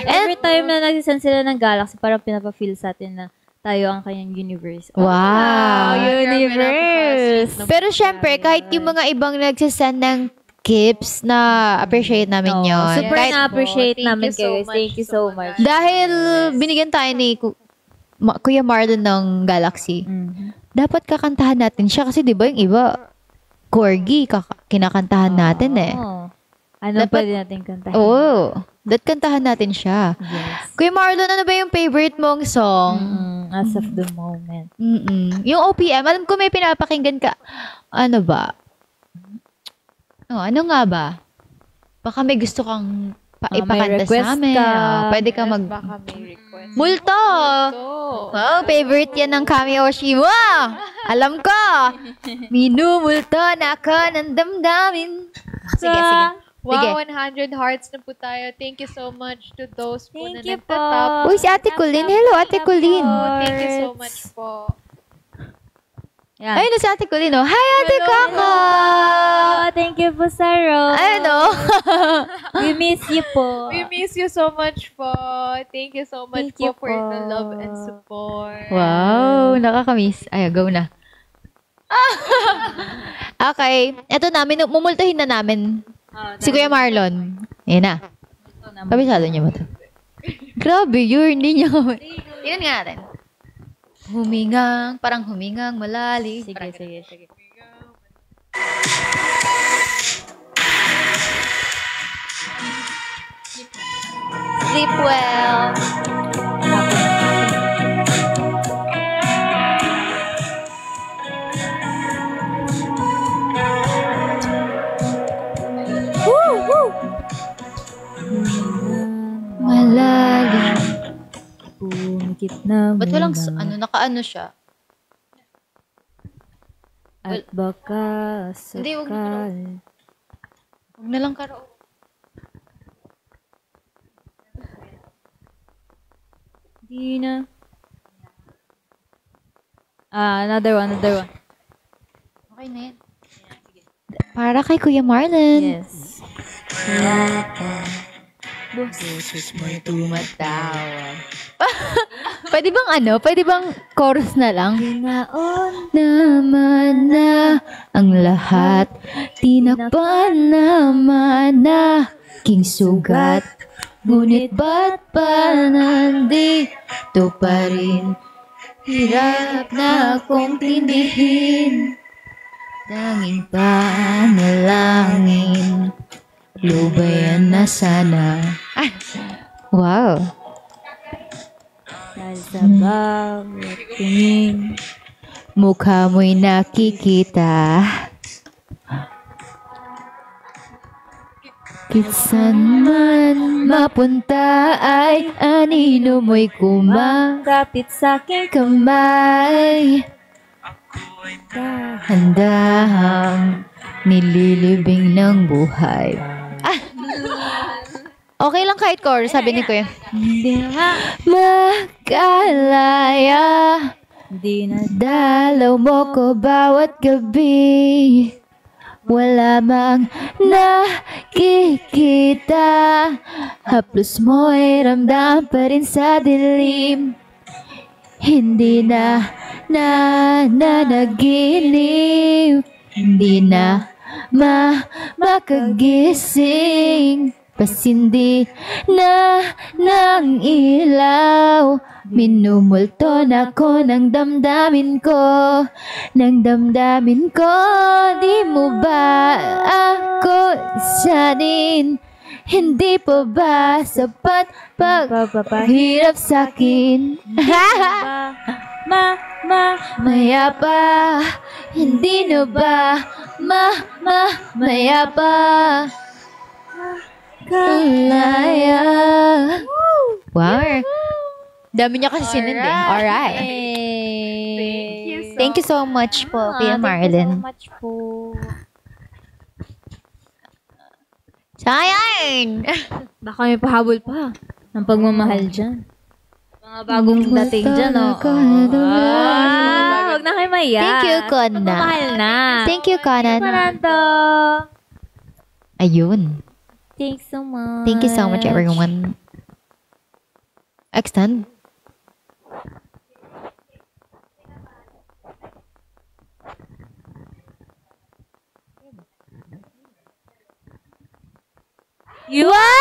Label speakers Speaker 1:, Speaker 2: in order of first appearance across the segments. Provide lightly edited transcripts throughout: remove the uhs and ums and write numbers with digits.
Speaker 1: Every time na nagsisend sila ng Galaxy, parang pinapa-feel sa atin na tayo ang kanyang universe.
Speaker 2: Wow!
Speaker 1: Universe!
Speaker 2: Pero syempre, kahit yung mga ibang nagsasend ng gifts na appreciate namin yun.
Speaker 1: Super
Speaker 2: Kahit,
Speaker 1: na-appreciate
Speaker 3: Thank
Speaker 1: namin
Speaker 3: you so
Speaker 1: kayo.
Speaker 3: much
Speaker 1: Thank you so much.
Speaker 2: dahil binigyan tayo ni Kuya Marlon ng Galaxy, dapat kakantahan natin siya kasi di ba yung iba, Corgi, kinakantahan natin eh.
Speaker 1: Ano pwede natin kantahin?
Speaker 2: Oo. Kantahan natin siya.
Speaker 1: Yes.
Speaker 2: Kuya Marlon, ano ba yung favorite mong song?
Speaker 1: As of the moment.
Speaker 2: Yung OPM, alam ko may pinapakinggan ka. Ano ba? Ano nga ba? Baka may gusto kang ipakanta sa amin. Pwede ka
Speaker 3: Baka may request.
Speaker 2: Multo! Wow, favorite yan ng Kami Oshiwa! Alam ko! Minumulto na ako ng damdamin. Sige.
Speaker 3: Wow, 100 hearts na po tayo. Thank you so much to those po na
Speaker 1: Thank you
Speaker 3: nagtatap.
Speaker 2: Uy, si Ate Colleen. Hello, Ate Colleen.
Speaker 3: Thank you so much po.
Speaker 1: Yan.
Speaker 2: Ayun na si Ate Colleen. Oh. Hi, Ate Kaka!
Speaker 1: Thank you po, Sarah.
Speaker 2: Ano?
Speaker 1: We miss you po.
Speaker 3: We miss you so much po. Thank you so much
Speaker 1: Thank you
Speaker 3: po for
Speaker 1: po.
Speaker 3: the love and support.
Speaker 2: Wow, nakakamiss. Ay, go na. Okay, eto na, mumultahin na namin si Kuya Marlon. Ayan na. Kabisado niya ba ito? Grabe, hindi niya kami. Tingnan nga natin. Parang humingang malalim.
Speaker 1: Sige.
Speaker 2: Sleep well. Malalim.
Speaker 1: Pumikit na
Speaker 2: Ba't walang,
Speaker 1: muna.
Speaker 2: nakaano siya?
Speaker 1: At baka
Speaker 2: Hindi, wag mo
Speaker 1: sakal.
Speaker 2: Huwag na lang karaoke.
Speaker 1: Di na. Another one.
Speaker 2: Okay na yan. Para kay Kuya Marlon.
Speaker 1: Yes.
Speaker 2: Boses mo'y tumatawag. Pwede bang chorus na lang?
Speaker 1: Ginaon
Speaker 2: Naman na ang lahat, tinakpan naman na king sugat. Ngunit ba't pa nandito pa rin? Hirap na akong tindihin. Tanging panalangin, lubayan na sana. Wow.
Speaker 1: dahil sa bawat tingin.
Speaker 2: Mukha mo'y nakikita. Kitsan man mapunta ay anino mo'y
Speaker 1: Kapit sa aking
Speaker 2: kamay. Handahang nililibing ng buhay. Okay lang kahit chorus, sabi ni Kuya.
Speaker 1: Hindi na
Speaker 2: Makalaya,
Speaker 1: Hindi na
Speaker 2: dalaw mo ko bawat gabi. Wala mang nakikita, haplos mo'y ramdam pa rin sa dilim. Hindi na nanaginip, hindi na makagising. Pasindi na ng ilaw, minumulto na ko ng damdamin ko, di mo ba ako sanin? Hindi pa ba sapat paghirap sa'kin? Maya pa, hindi na ba maya pa? Kalaya. Wow. Dami niya kasi sinunod eh. Alright. Thank you so much po, Kuya Marlon.
Speaker 1: Thank you so much po.
Speaker 2: Sayang!
Speaker 1: Baka may pahabol pa ng pagmamahal dyan. Mga bagong dating dyan, oh. Huwag na kayo maiyak.
Speaker 2: Thank you, Kona.
Speaker 1: Pagmamahal na.
Speaker 2: Thank you, Conan.
Speaker 1: Fernando.
Speaker 2: Ayun.
Speaker 1: Thanks so much.
Speaker 2: Thank you so much, everyone. Extend?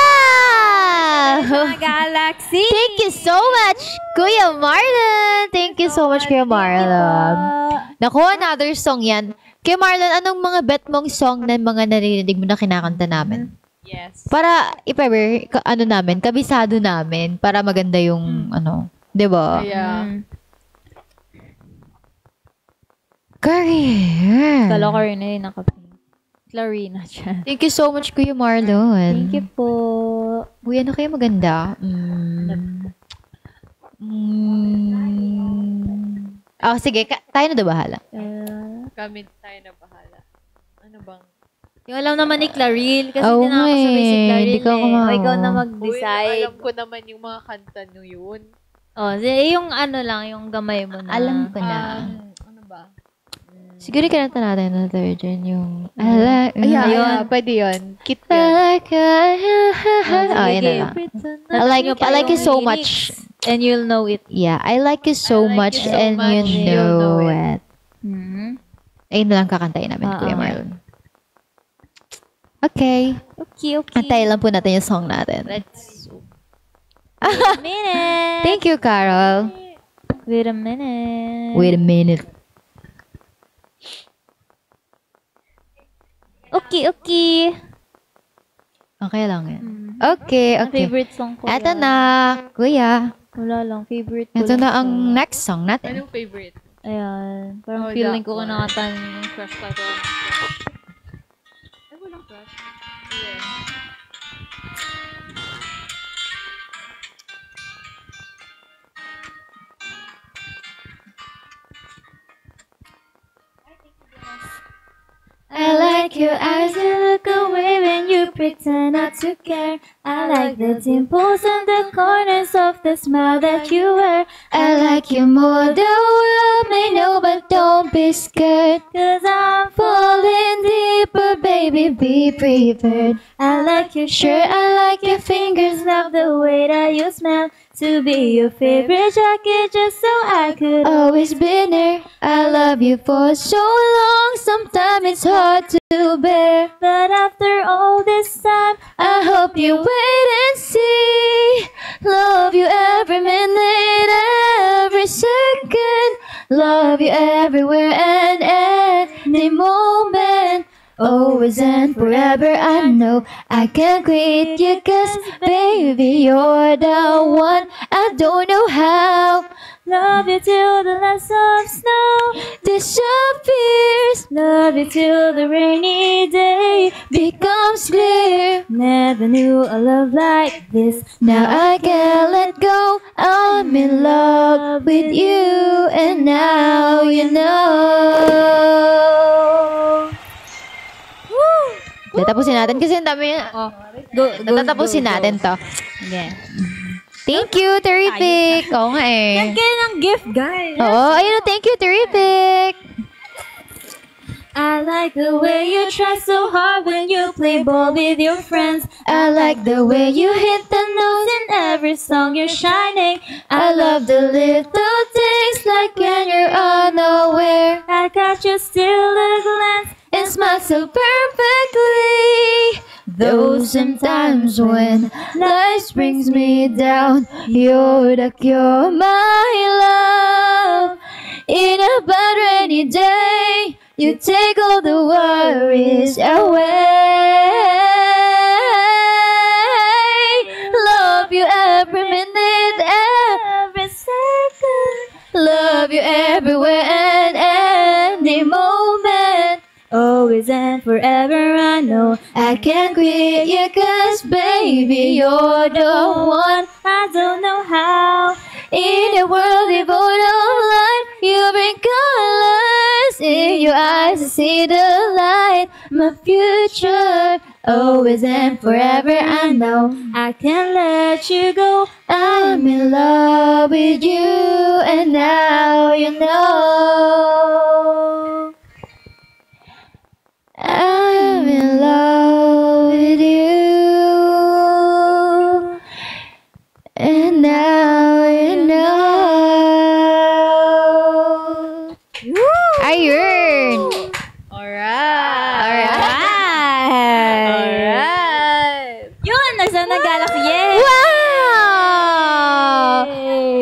Speaker 2: Wow!
Speaker 1: Mga Galaxy!
Speaker 2: Thank you so much, Kuya Marlon! Thank you so much, Kuya Marlon. Naku, another song yan. Kuya Marlon, anong mga bet mong song na mga naririnig mo na kinakanta namin?
Speaker 3: Yes.
Speaker 2: Para, namin, kabisado namin, para maganda yung, di ba?
Speaker 3: Yeah.
Speaker 2: Career.
Speaker 1: Kala ko rin na yun, Clarina siya.
Speaker 2: Thank you so much, Kuya Marlon.
Speaker 1: Thank you po.
Speaker 2: Uy, ano kaya maganda? Oh, sige. Tayo na daw bahala.
Speaker 3: Kami tayo na bahala. Ano bang?
Speaker 1: Yung alam naman ni Claril, kasi
Speaker 2: Oo
Speaker 1: hindi na ako
Speaker 2: nga
Speaker 1: sabay si
Speaker 2: eh.
Speaker 1: Claril
Speaker 2: Hindi ka
Speaker 1: eh.
Speaker 2: kumawa.
Speaker 1: O ikaw na
Speaker 3: Uy,
Speaker 1: mag-decide.
Speaker 3: alam ko naman yung mga kanta nyo yun.
Speaker 1: Yung ano lang, yung gamay mo na.
Speaker 2: Alam ko na.
Speaker 3: Ano ba?
Speaker 2: Siguro kinanta natin na third yun, yung I like,
Speaker 3: Ayun. Pwede yun. Kit
Speaker 2: I
Speaker 3: yun.
Speaker 2: like, oh, yun na lang. I like you so much.
Speaker 1: And you'll know it.
Speaker 2: Yeah, I like you so
Speaker 3: I like
Speaker 2: much
Speaker 3: you so
Speaker 2: and
Speaker 3: much,
Speaker 2: you
Speaker 3: you'll
Speaker 2: know
Speaker 3: know
Speaker 2: it. Ayun na lang kakantayin namin, Kuya Marlon. Okay.
Speaker 1: Okay.
Speaker 2: Antayin lang po natin yung song natin.
Speaker 1: Let's wait a minute.
Speaker 2: Thank you, Carol.
Speaker 1: Wait a minute.
Speaker 2: Wait a minute.
Speaker 1: Okay.
Speaker 2: Okay lang yan. Okay.
Speaker 1: Ang favorite song ko.
Speaker 2: Eto
Speaker 1: yan.
Speaker 2: na, Kuya.
Speaker 1: Wala lang. Favorite ko
Speaker 2: Ito
Speaker 1: lang
Speaker 2: na
Speaker 1: siya.
Speaker 2: ang next song natin.
Speaker 3: Anong favorite?
Speaker 1: Ayan. Parang
Speaker 3: Oh,
Speaker 1: feeling
Speaker 3: that
Speaker 1: ko
Speaker 3: one.
Speaker 1: kinakanta yung crush ko ito.
Speaker 3: Ay, walang crush. Yeah.
Speaker 1: I like your eyes, you look away when you pretend not to care. I like the dimples and the corners of the smile that you wear.
Speaker 2: I like you more, the world may know, but don't be scared.
Speaker 1: 'Cause I'm
Speaker 2: Falling deeper, baby, be prepared.
Speaker 1: I like your shirt,
Speaker 2: Sure, I like your
Speaker 1: fingers, love the way that you smell. To be your favorite jacket just so I could
Speaker 2: always been there. I love you for so long, sometimes it's hard to bear.
Speaker 1: But after all this time,
Speaker 2: I hope you wait and see. Love you every minute, every second. Love you everywhere and any moment. Always and forever, I know I can't quit you, 'cause baby, you're the one. I don't know how
Speaker 1: love you till the last of snow.
Speaker 2: disappears,
Speaker 1: Love you till the rainy day.
Speaker 2: becomes clear.
Speaker 1: Never knew a love like this.
Speaker 2: Now I can't let go. I'm in love with you, and now you know. Tatapusin natin kasi ang dami. Tatapusin natin to.
Speaker 1: Yeah.
Speaker 2: Thank you, Terrific. Oo nga eh.
Speaker 1: Kaya ng gift, guys.
Speaker 2: Oo, ayun, thank you, Terrific.
Speaker 1: I like the way you try so hard when you play ball with your friends.
Speaker 2: I like the way you hit the notes
Speaker 1: In every song you're shining.
Speaker 2: I love the little things like when you're unaware
Speaker 1: I got you still a glance.
Speaker 2: and smile so perfectly. Though sometimes when life brings me down, you're the cure, my love. In a bad rainy day, you take all the worries away. Love you every minute, every second. Love you everywhere and any moment.
Speaker 1: Always and forever, I know.
Speaker 2: I can't quit you, 'cause baby, you're the one.
Speaker 1: I don't know how.
Speaker 2: In a world devoid of light, you bring colors. In your eyes, I see the light. My future, always and forever, I know.
Speaker 1: I can't let you go.
Speaker 2: I'm in love with you, and now you know. I'm in love with you, and now
Speaker 1: Quezon Galaxy. Yay!
Speaker 2: Wow!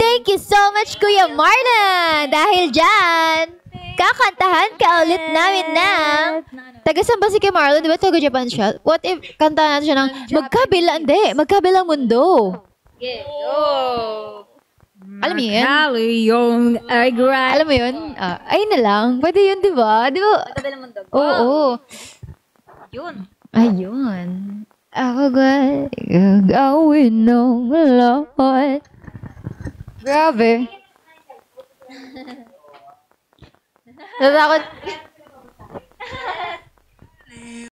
Speaker 2: Thank you so much, Kuya Marlon! Dahil dyan, kakantahan ka ulit namin ng... Taga saan ba si Kuya Marlon? Di ba taga Japan siya? What if kantahan natin siya ng magkabilang mundo? Alam mo yun? Alam mo yun? Ayun na lang. Pwede yun, di ba? Di ba?
Speaker 1: Magkabilang mundo.
Speaker 2: Oo.
Speaker 1: Yun.
Speaker 2: Ayun. Ako gagawin ng lahat. Grabe. Natakot.